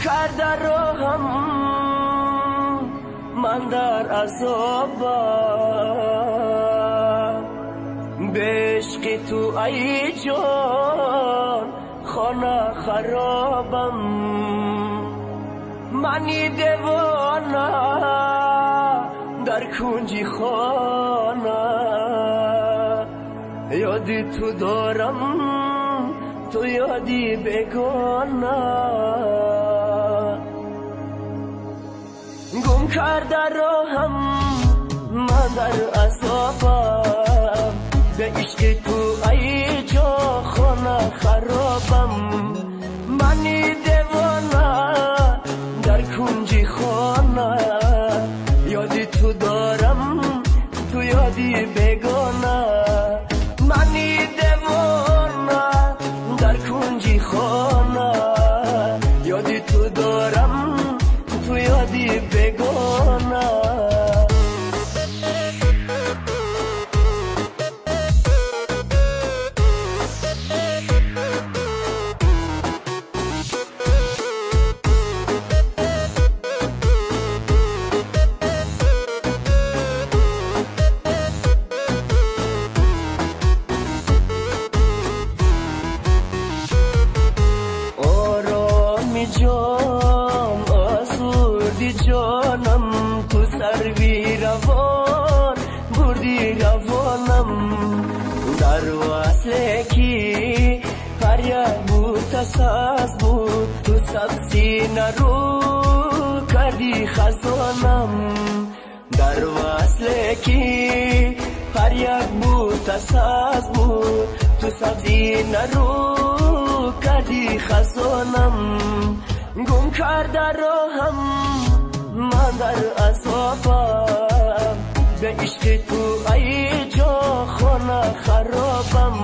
کرده راهم من در عذابم، به عشق تو ای جان خانه خرابم. منی دیوانه در کنجی خانه، یادی تو دارم تو یادی بگانه. گم کرده راهم من در عذابم، به عشق تو ای جا خانه خرابم. منی دیوانه در کنجی خانه، یادی تو دارم تو یادی بگانه. منی دیوانه در کنجی خانه، یادی تو دارم تو یادی بگانه. جام آسودی جانم، تو سروی روان بردی روانم. در وصل کی هر یک بود تساز بود، تو سبزی نرو کردی خزانم. در وصل کی هر یک بود تساز بود، تو سبزی نرو کردی خزانم. گم کرده راهم من در عذابم، به عشق تو ای جا خانه خرابم.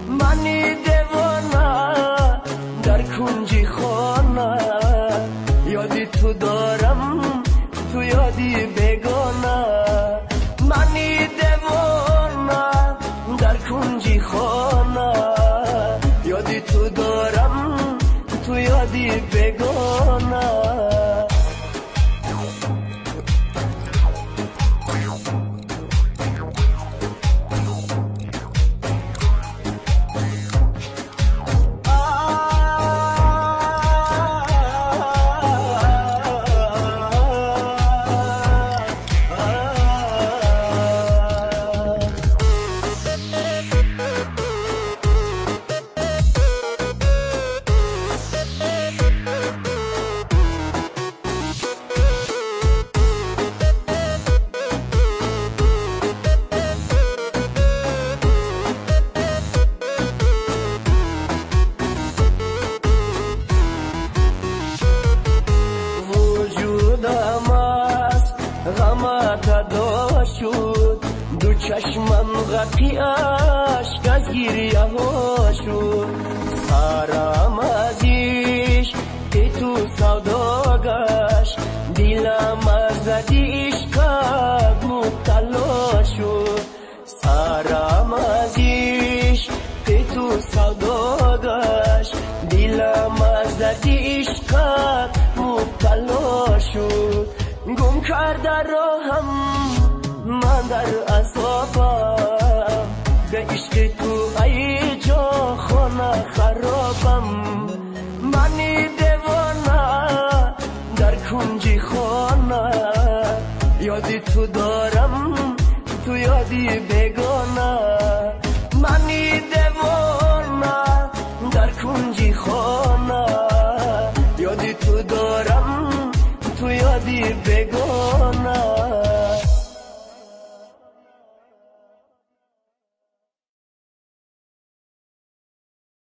منی دیوانه در کنجی خانه، یادی تو دارم تو یادی بگانه. منی دیوانه در کنجی خانه، یادی تو دارم تو یادی بگانه. غمت ادا شد، دو چشمم غرقی اشک از گریه ها شد. سرم از عشق تو سودا گشت، دلم از عشقت مبتلا شد. سرم از عشق تو سودا گشت، دلم از عشقت مبتلا شد. گم کرده راهم من در عذابم، به عشق تو ای جا خانه خرابم. منی دیوانه در کنجی خانه، یادی تو دارم تو یادی بگانه. منی دیوانه در کنجی خانه، یادی تو دارم تو یادی بگانه.